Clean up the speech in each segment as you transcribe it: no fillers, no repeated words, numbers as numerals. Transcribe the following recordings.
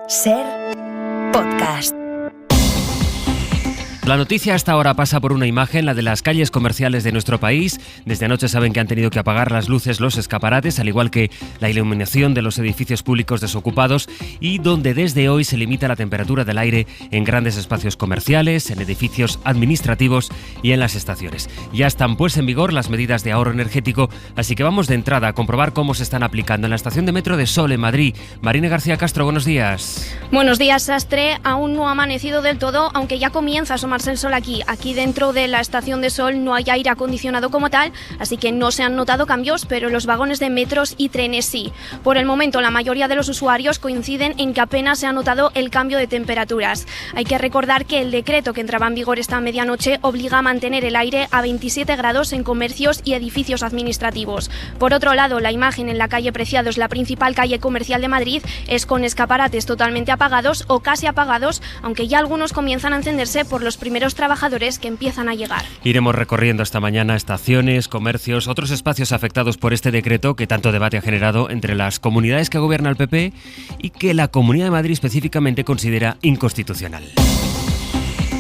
Ser Podcast. La noticia hasta ahora pasa por una imagen, la de las calles comerciales de nuestro país. Desde anoche saben que han tenido que apagar las luces, los escaparates, al igual que la iluminación de los edificios públicos desocupados, y donde desde hoy se limita la temperatura del aire en grandes espacios comerciales, en edificios administrativos y en las estaciones. Ya están pues en vigor las medidas de ahorro energético, así que vamos de entrada a comprobar cómo se están aplicando en la estación de metro de Sol en Madrid. Marina García Castro, buenos días. Buenos días, Sastre. Aún no ha amanecido del todo, aunque ya comienza a asomarse el sol aquí. Aquí dentro de la estación de Sol no hay aire acondicionado como tal, así que no se han notado cambios, pero los vagones de metros y trenes sí. Por el momento, la mayoría de los usuarios coinciden en que apenas se ha notado el cambio de temperaturas. Hay que recordar que el decreto que entraba en vigor esta medianoche obliga a mantener el aire a 27 grados en comercios y edificios administrativos. Por otro lado, la imagen en la calle Preciados, la principal calle comercial de Madrid, es con escaparates totalmente apagados o casi apagados, aunque ya algunos comienzan a encenderse por los primeros trabajadores que empiezan a llegar. Iremos recorriendo esta mañana estaciones, comercios, otros espacios afectados por este decreto que tanto debate ha generado entre las comunidades que gobierna el PP y que la Comunidad de Madrid específicamente considera inconstitucional.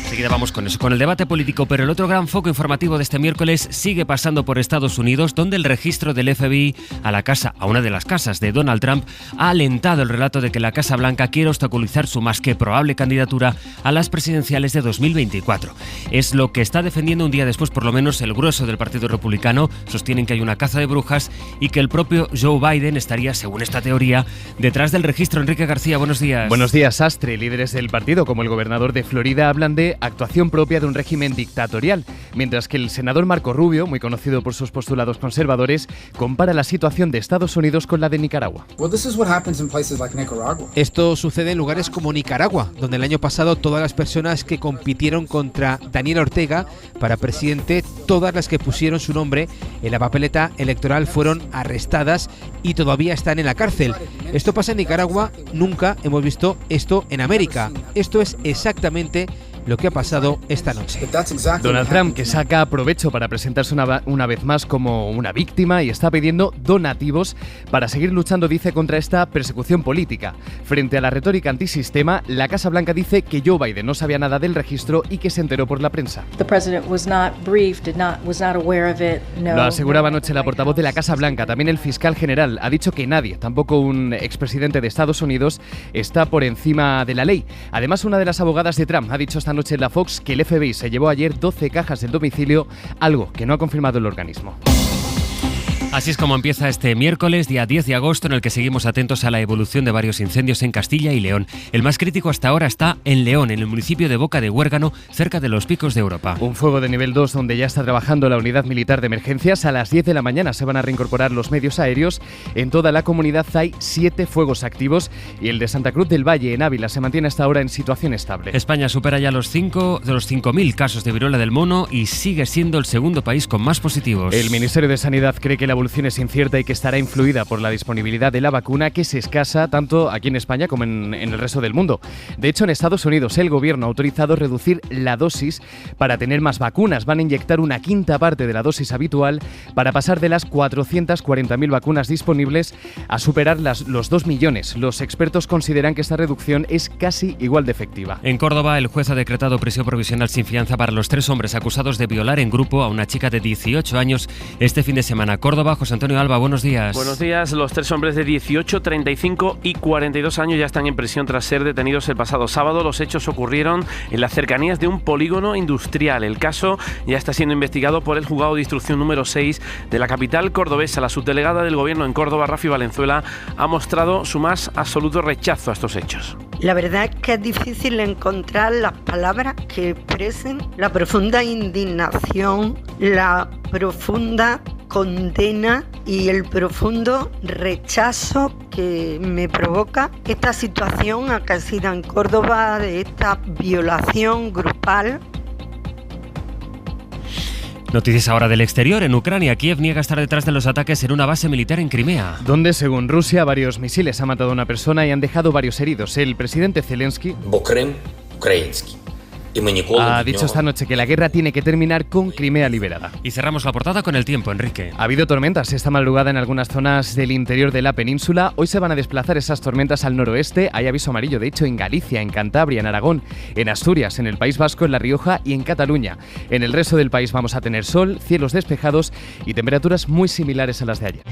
Enseguida vamos con eso, con el debate político, pero el otro gran foco informativo de este miércoles sigue pasando por Estados Unidos, donde el registro del FBI a una de las casas de Donald Trump ha alentado el relato de que la Casa Blanca quiere obstaculizar su más que probable candidatura a las presidenciales de 2024. Es lo que está defendiendo un día después, por lo menos, el grueso del Partido Republicano. Sostienen que hay una caza de brujas y que el propio Joe Biden estaría, según esta teoría, detrás del registro. Enrique García, buenos días. Buenos días, Sastre. Líderes del partido, como el gobernador de Florida, hablan de actuación propia de un régimen dictatorial, mientras que el senador Marco Rubio, muy conocido por sus postulados conservadores, compara la situación de Estados Unidos con la de Nicaragua. Esto sucede en lugares como Nicaragua, donde el año pasado todas las personas que compitieron contra Daniel Ortega para presidente, todas las que pusieron su nombre en la papeleta electoral fueron arrestadas y todavía están en la cárcel. Esto pasa en Nicaragua, nunca hemos visto esto en América. Esto es exactamente lo que ha pasado esta noche. Donald Trump, que saca provecho para presentarse una vez más como una víctima y está pidiendo donativos para seguir luchando, dice, contra esta persecución política. Frente a la retórica antisistema, la Casa Blanca dice que Joe Biden no sabía nada del registro y que se enteró por la prensa. Lo aseguraba anoche la portavoz de la Casa Blanca. También el fiscal general ha dicho que nadie, tampoco un expresidente de Estados Unidos, está por encima de la ley. Además, una de las abogadas de Trump ha dicho esta noche en la Fox que el FBI se llevó ayer 12 cajas del domicilio, algo que no ha confirmado el organismo. Así es como empieza este miércoles, día 10 de agosto, en el que seguimos atentos a la evolución de varios incendios en Castilla y León. El más crítico hasta ahora está en León, en el municipio de Boca de Huérgano, cerca de los Picos de Europa. Un fuego de nivel 2 donde ya está trabajando la unidad militar de emergencias. A las 10 de la mañana se van a reincorporar los medios aéreos. En toda la comunidad hay 7 fuegos activos y el de Santa Cruz del Valle, en Ávila, se mantiene hasta ahora en situación estable. España supera ya los 5.000 casos de viruela del mono y sigue siendo el segundo país con más positivos. El Ministerio de Sanidad cree que la evolución es incierta y que estará influida por la disponibilidad de la vacuna, que es escasa tanto aquí en España como en el resto del mundo. De hecho, en Estados Unidos el gobierno ha autorizado reducir la dosis para tener más vacunas. Van a inyectar una quinta parte de la dosis habitual para pasar de las 440.000 vacunas disponibles a superar los 2 millones. Los expertos consideran que esta reducción es casi igual de efectiva. En Córdoba, el juez ha decretado prisión provisional sin fianza para los 3 hombres acusados de violar en grupo a una chica de 18 años este fin de semana. Córdoba, José Antonio Alba, buenos días. Buenos días. Los 3 hombres de 18, 35 y 42 años ya están en prisión tras ser detenidos el pasado sábado. Los hechos ocurrieron en las cercanías de un polígono industrial. El caso ya está siendo investigado por el juzgado de instrucción número 6 de la capital cordobesa. La subdelegada del gobierno en Córdoba, Rafi Valenzuela, ha mostrado su más absoluto rechazo a estos hechos. La verdad es que es difícil encontrar las palabras que expresen la profunda indignación, la profunda condena y el profundo rechazo que me provoca esta situación acaecida en Córdoba, de esta violación grupal. Noticias ahora del exterior. En Ucrania, Kiev niega estar detrás de los ataques en una base militar en Crimea, donde, según Rusia, varios misiles han matado a una persona y han dejado varios heridos. El presidente Zelensky Ha dicho esta noche que la guerra tiene que terminar con Crimea liberada. Y cerramos la portada con el tiempo, Enrique. Ha habido tormentas esta madrugada en algunas zonas del interior de la península. Hoy se van a desplazar esas tormentas al noroeste. Hay aviso amarillo, de hecho, en Galicia, en Cantabria, en Aragón, en Asturias, en el País Vasco, en La Rioja y en Cataluña. En el resto del país vamos a tener sol, cielos despejados y temperaturas muy similares a las de ayer.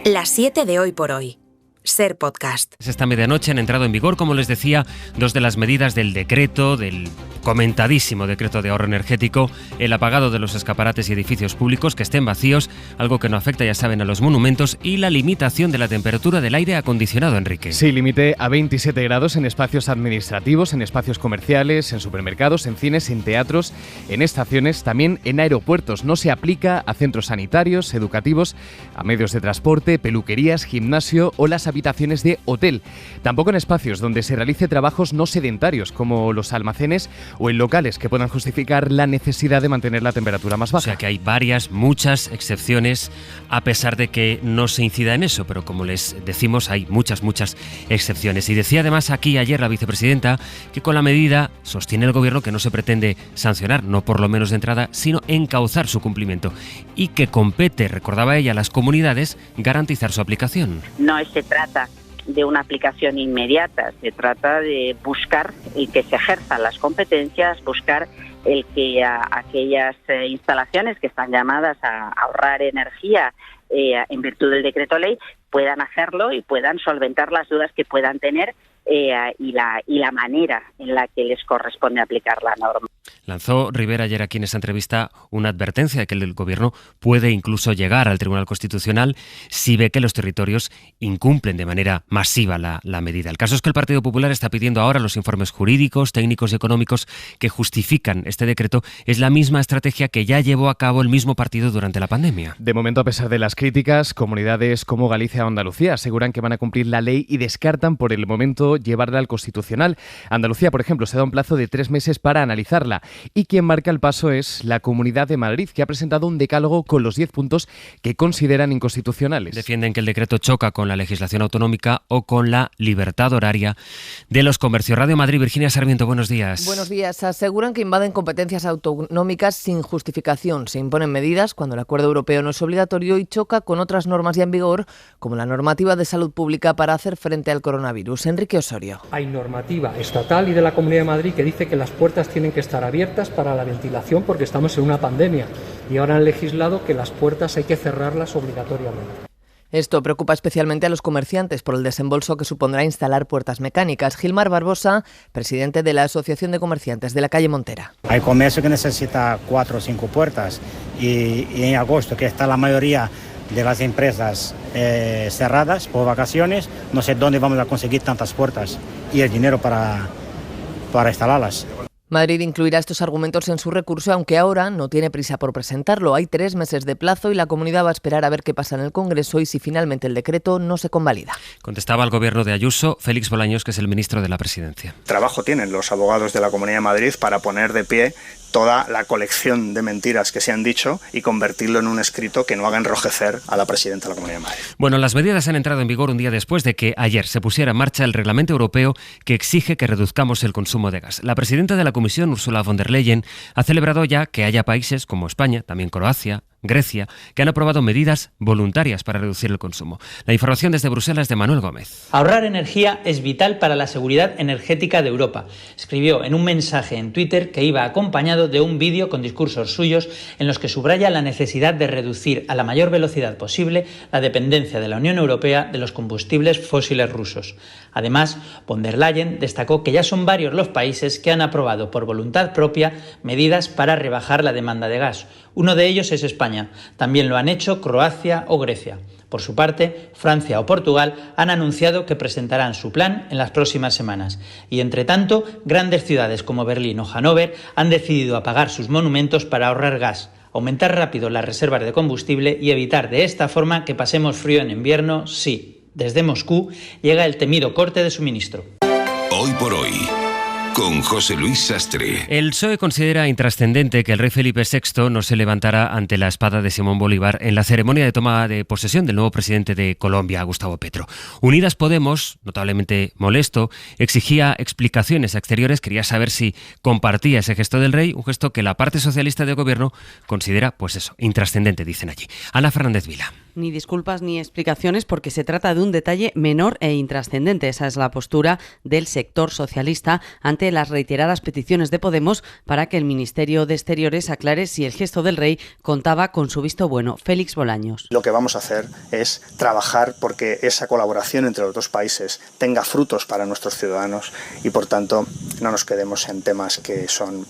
Las 7 de Hoy por Hoy. Ser Podcast. Esta medianoche han entrado en vigor, como les decía, dos de las medidas del decreto, del comentadísimo decreto de ahorro energético, el apagado de los escaparates y edificios públicos que estén vacíos, algo que no afecta, ya saben, a los monumentos, y la limitación de la temperatura del aire acondicionado, Enrique. Sí, límite a 27 grados en espacios administrativos, en espacios comerciales, en supermercados, en cines, en teatros, en estaciones, también en aeropuertos. No se aplica a centros sanitarios, educativos, a medios de transporte, peluquerías, gimnasio o las habitaciones de hotel. Tampoco en espacios donde se realice trabajos no sedentarios, como los almacenes o en locales que puedan justificar la necesidad de mantener la temperatura más baja. O sea que hay muchas excepciones, a pesar de que no se incida en eso, pero como les decimos, hay muchas excepciones. Y decía además aquí ayer la vicepresidenta que con la medida sostiene el gobierno que no se pretende sancionar, no por lo menos de entrada, sino encauzar su cumplimiento. Y que compete, recordaba ella, a las comunidades garantizar su aplicación. No se trata de una aplicación inmediata, se trata de buscar el que se ejerzan las competencias, buscar el que aquellas instalaciones que están llamadas a ahorrar energía en virtud del decreto ley puedan hacerlo y puedan solventar las dudas que puedan tener y la manera en la que les corresponde aplicar la norma. Lanzó Rivera ayer aquí en esa entrevista una advertencia de que el gobierno puede incluso llegar al Tribunal Constitucional si ve que los territorios incumplen de manera masiva la medida. El caso es que el Partido Popular está pidiendo ahora los informes jurídicos, técnicos y económicos que justifican este decreto. Es la misma estrategia que ya llevó a cabo el mismo partido durante la pandemia. De momento, a pesar de las críticas, comunidades como Galicia o Andalucía aseguran que van a cumplir la ley y descartan por el momento llevarla al Constitucional. Andalucía, por ejemplo, se da un plazo de 3 meses para analizarla. Y quien marca el paso es la Comunidad de Madrid, que ha presentado un decálogo con los 10 puntos que consideran inconstitucionales. Defienden que el decreto choca con la legislación autonómica o con la libertad horaria de los comercios. Radio Madrid, Virginia Sarmiento, buenos días. Buenos días. Aseguran que invaden competencias autonómicas sin justificación. Se imponen medidas cuando el acuerdo europeo no es obligatorio y choca con otras normas ya en vigor, como la normativa de salud pública para hacer frente al coronavirus. Enrique Osorio. Hay normativa estatal y de la Comunidad de Madrid que dice que las puertas tienen que estar abiertas para la ventilación porque estamos en una pandemia y ahora han legislado que las puertas hay que cerrarlas obligatoriamente. Esto preocupa especialmente a los comerciantes por el desembolso que supondrá instalar puertas mecánicas. Gilmar Barbosa, presidente de la Asociación de Comerciantes de la calle Montera. Hay comercio que necesita 4 o 5 puertas y en agosto, que está la mayoría de las empresas cerradas por vacaciones, no sé dónde vamos a conseguir tantas puertas y el dinero para instalarlas. Madrid incluirá estos argumentos en su recurso, aunque ahora no tiene prisa por presentarlo. Hay 3 meses de plazo y la comunidad va a esperar a ver qué pasa en el Congreso y si finalmente el decreto no se convalida. Contestaba al gobierno de Ayuso Félix Bolaños, que es el ministro de la Presidencia. Trabajo tienen los abogados de la Comunidad de Madrid para poner de pie toda la colección de mentiras que se han dicho y convertirlo en un escrito que no haga enrojecer a la presidenta de la Comunidad de Madrid. Bueno, las medidas han entrado en vigor un día después de que ayer se pusiera en marcha el reglamento europeo que exige que reduzcamos el consumo de gas. La presidenta de la Comisión, Ursula von der Leyen, ha celebrado ya que haya países como España, también Croacia, Grecia, que han aprobado medidas voluntarias para reducir el consumo. La información desde Bruselas de Manuel Gómez. Ahorrar energía es vital para la seguridad energética de Europa. Escribió en un mensaje en Twitter que iba acompañado de un vídeo con discursos suyos en los que subraya la necesidad de reducir a la mayor velocidad posible la dependencia de la Unión Europea de los combustibles fósiles rusos. Además, von der Leyen destacó que ya son varios los países que han aprobado por voluntad propia medidas para rebajar la demanda de gas. Uno de ellos es España. También lo han hecho Croacia o Grecia. Por su parte, Francia o Portugal han anunciado que presentarán su plan en las próximas semanas. Y, entre tanto, grandes ciudades como Berlín o Hannover han decidido apagar sus monumentos para ahorrar gas, aumentar rápido las reservas de combustible y evitar de esta forma que pasemos frío en invierno, sí. Desde Moscú llega el temido corte de suministro. Hoy por hoy. con José Luis Sastre. El PSOE considera intrascendente que el rey Felipe VI no se levantara ante la espada de Simón Bolívar en la ceremonia de toma de posesión del nuevo presidente de Colombia, Gustavo Petro. Unidas Podemos, notablemente molesto, exigía explicaciones exteriores, quería saber si compartía ese gesto del rey, un gesto que la parte socialista del gobierno considera, pues eso, intrascendente, dicen allí. Ana Fernández Vila. Ni disculpas ni explicaciones porque se trata de un detalle menor e intrascendente. Esa es la postura del sector socialista ante las reiteradas peticiones de Podemos para que el Ministerio de Exteriores aclare si el gesto del rey contaba con su visto bueno. Félix Bolaños. Lo que vamos a hacer es trabajar porque esa colaboración entre los dos países tenga frutos para nuestros ciudadanos y, por tanto, no nos quedemos en temas que son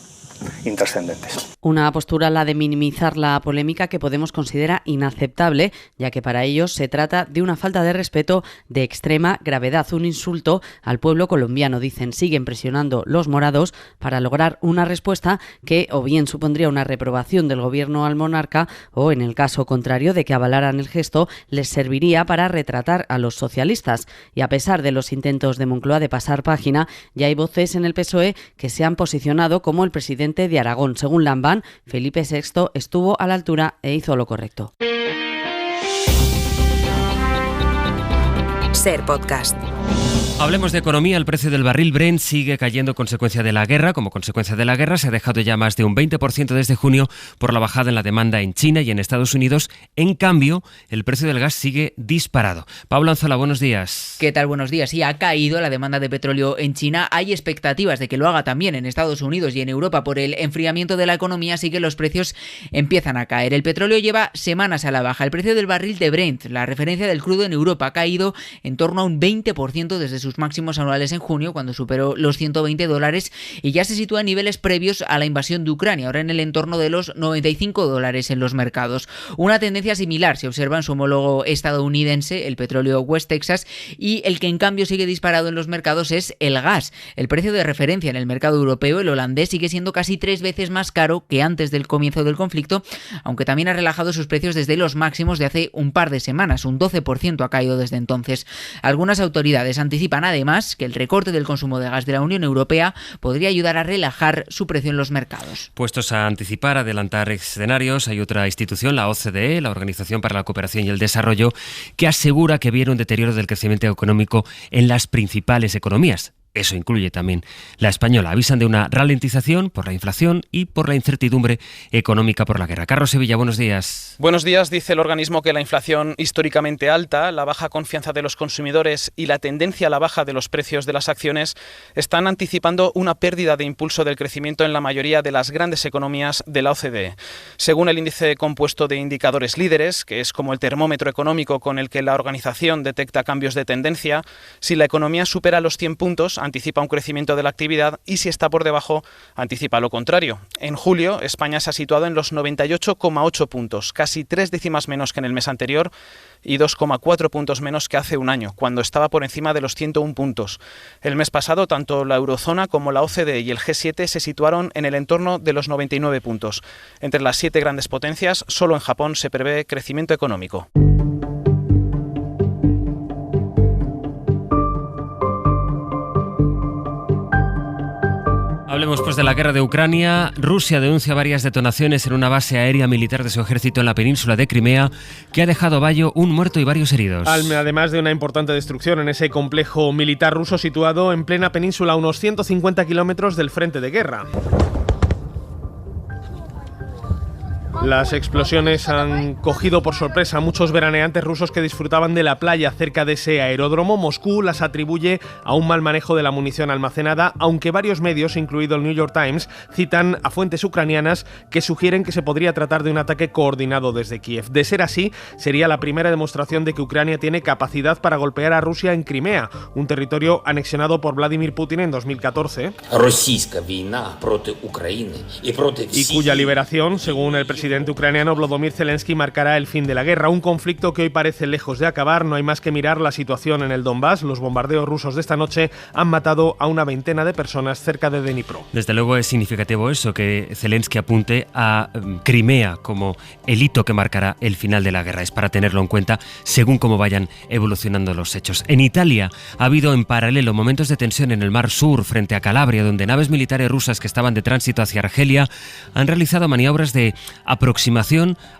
intrascendentes. Una postura, la de minimizar la polémica, que Podemos considera inaceptable, ya que para ellos se trata de una falta de respeto de extrema gravedad, un insulto al pueblo colombiano. Dicen, siguen presionando los morados para lograr una respuesta que o bien supondría una reprobación del gobierno al monarca o, en el caso contrario de que avalaran el gesto, les serviría para retratar a los socialistas. Y a pesar de los intentos de Moncloa de pasar página, ya hay voces en el PSOE que se han posicionado como el presidente de Aragón. Según Lambán, Felipe VI estuvo a la altura e hizo lo correcto. Ser Podcast. Hablemos de economía. El precio del barril Brent sigue cayendo consecuencia de la guerra. Como consecuencia de la guerra se ha dejado ya más de un 20% desde junio por la bajada en la demanda en China y en Estados Unidos. En cambio, el precio del gas sigue disparado. Pablo Anzola, buenos días. ¿Qué tal? Buenos días. Sí, ha caído la demanda de petróleo en China. Hay expectativas de que lo haga también en Estados Unidos y en Europa por el enfriamiento de la economía, así que los precios empiezan a caer. El petróleo lleva semanas a la baja. El precio del barril de Brent, la referencia del crudo en Europa, ha caído en torno a un 20% desde sus máximos anuales en junio, cuando superó los $120 y ya se sitúa en niveles previos a la invasión de Ucrania, ahora en el entorno de los $95 en los mercados. Una tendencia similar se observa en su homólogo estadounidense, el petróleo West Texas, y el que en cambio sigue disparado en los mercados es el gas. El precio de referencia en el mercado europeo, el holandés, sigue siendo casi 3 veces más caro que antes del comienzo del conflicto, aunque también ha relajado sus precios desde los máximos de hace un par de semanas, un 12% ha caído desde entonces. Algunas autoridades anticipan además que el recorte del consumo de gas de la Unión Europea podría ayudar a relajar su precio en los mercados. Puestos a anticipar, adelantar escenarios, hay otra institución, la OCDE, la Organización para la Cooperación y el Desarrollo, que asegura que viene un deterioro del crecimiento económico en las principales economías. Eso incluye también la española. Avisan de una ralentización por la inflación y por la incertidumbre económica por la guerra. Carlos Sevilla, buenos días. Buenos días. Dice el organismo que la inflación históricamente alta, la baja confianza de los consumidores y la tendencia a la baja de los precios de las acciones están anticipando una pérdida de impulso del crecimiento en la mayoría de las grandes economías de la OCDE. Según el índice compuesto de indicadores líderes, que es como el termómetro económico con el que la organización detecta cambios de tendencia, si la economía supera los 100 puntos, anticipa un crecimiento de la actividad y si está por debajo, anticipa lo contrario. En julio, España se ha situado en los 98,8 puntos, casi 3 décimas menos que en el mes anterior y 2,4 puntos menos que hace un año, cuando estaba por encima de los 101 puntos. El mes pasado, tanto la eurozona como la OCDE y el G7 se situaron en el entorno de los 99 puntos. Entre las 7 grandes potencias, solo en Japón se prevé crecimiento económico. Hablemos pues de la guerra de Ucrania. Rusia denuncia varias detonaciones en una base aérea militar de su ejército en la península de Crimea, que ha dejado a Bayo un muerto y varios heridos. Además de una importante destrucción en ese complejo militar ruso situado en plena península a unos 150 kilómetros del frente de guerra. Las explosiones han cogido por sorpresa a muchos veraneantes rusos que disfrutaban de la playa cerca de ese aeródromo. Moscú las atribuye a un mal manejo de la munición almacenada, aunque varios medios, incluido el New York Times, citan a fuentes ucranianas que sugieren que se podría tratar de un ataque coordinado desde Kiev. De ser así, sería la primera demostración de que Ucrania tiene capacidad para golpear a Rusia en Crimea, un territorio anexionado por Vladimir Putin en 2014 y cuya liberación, según el presidente presidente ucraniano Volodymyr Zelensky marcará el fin de la guerra, un conflicto que hoy parece lejos de acabar. No hay más que mirar la situación en el Donbass. Los bombardeos rusos de esta noche han matado a una veintena de personas cerca de Dnipro. Desde luego es significativo eso, que Zelensky apunte a Crimea como el hito que marcará el final de la guerra. Es para tenerlo en cuenta según cómo vayan evolucionando los hechos. En Italia ha habido en paralelo momentos de tensión en el Mar Sur frente a Calabria, donde naves militares rusas que estaban de tránsito hacia Argelia han realizado maniobras de aproximación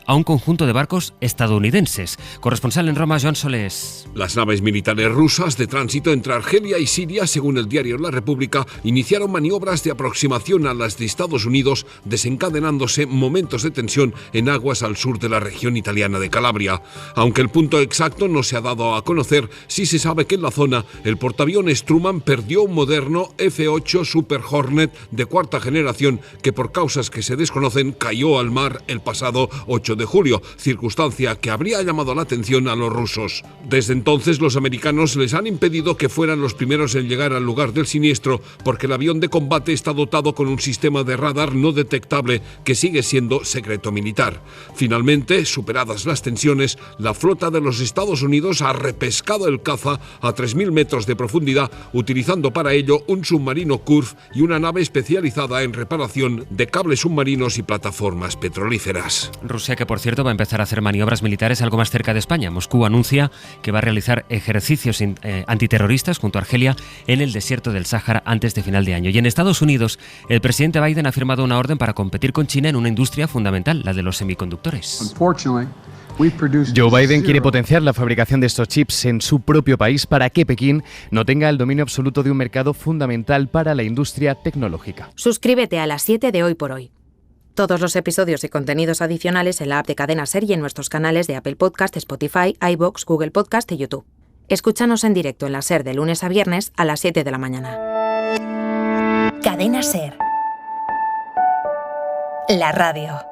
a un conjunto de barcos estadounidenses. Corresponsal en Roma, Joan Solés. Las naves militares rusas de tránsito entre Argelia y Siria, según el diario La República, iniciaron maniobras de aproximación a las de Estados Unidos, desencadenándose momentos de tensión en aguas al sur de la región italiana de Calabria. Aunque el punto exacto no se ha dado a conocer, sí se sabe que en la zona el portaaviones Truman perdió un moderno F-8 Super Hornet de cuarta generación que por causas que se desconocen cayó al mar el pasado 8 de julio, circunstancia que habría llamado la atención a los rusos. Desde entonces los americanos les han impedido que fueran los primeros en llegar al lugar del siniestro porque el avión de combate está dotado con un sistema de radar no detectable que sigue siendo secreto militar. Finalmente, superadas las tensiones, la flota de los Estados Unidos ha repescado el caza a 3.000 metros de profundidad, utilizando para ello un submarino Curve y una nave especializada en reparación de cables submarinos y plataformas petrolíferas. Rusia, que por cierto va a empezar a hacer maniobras militares algo más cerca de España. Moscú anuncia que va a realizar ejercicios antiterroristas junto a Argelia en el desierto del Sáhara antes de final de año. Y en Estados Unidos, el presidente Biden ha firmado una orden para competir con China en una industria fundamental, la de los semiconductores. Joe Biden quiere potenciar la fabricación de estos chips en su propio país para que Pekín no tenga el dominio absoluto de un mercado fundamental para la industria tecnológica. Suscríbete a Las 7 de Hoy por Hoy. Todos los episodios y contenidos adicionales en la app de Cadena SER y en nuestros canales de Apple Podcast, Spotify, iVoox, Google Podcast y YouTube. Escúchanos en directo en la SER de lunes a viernes a las 7 de la mañana. Cadena SER. La radio.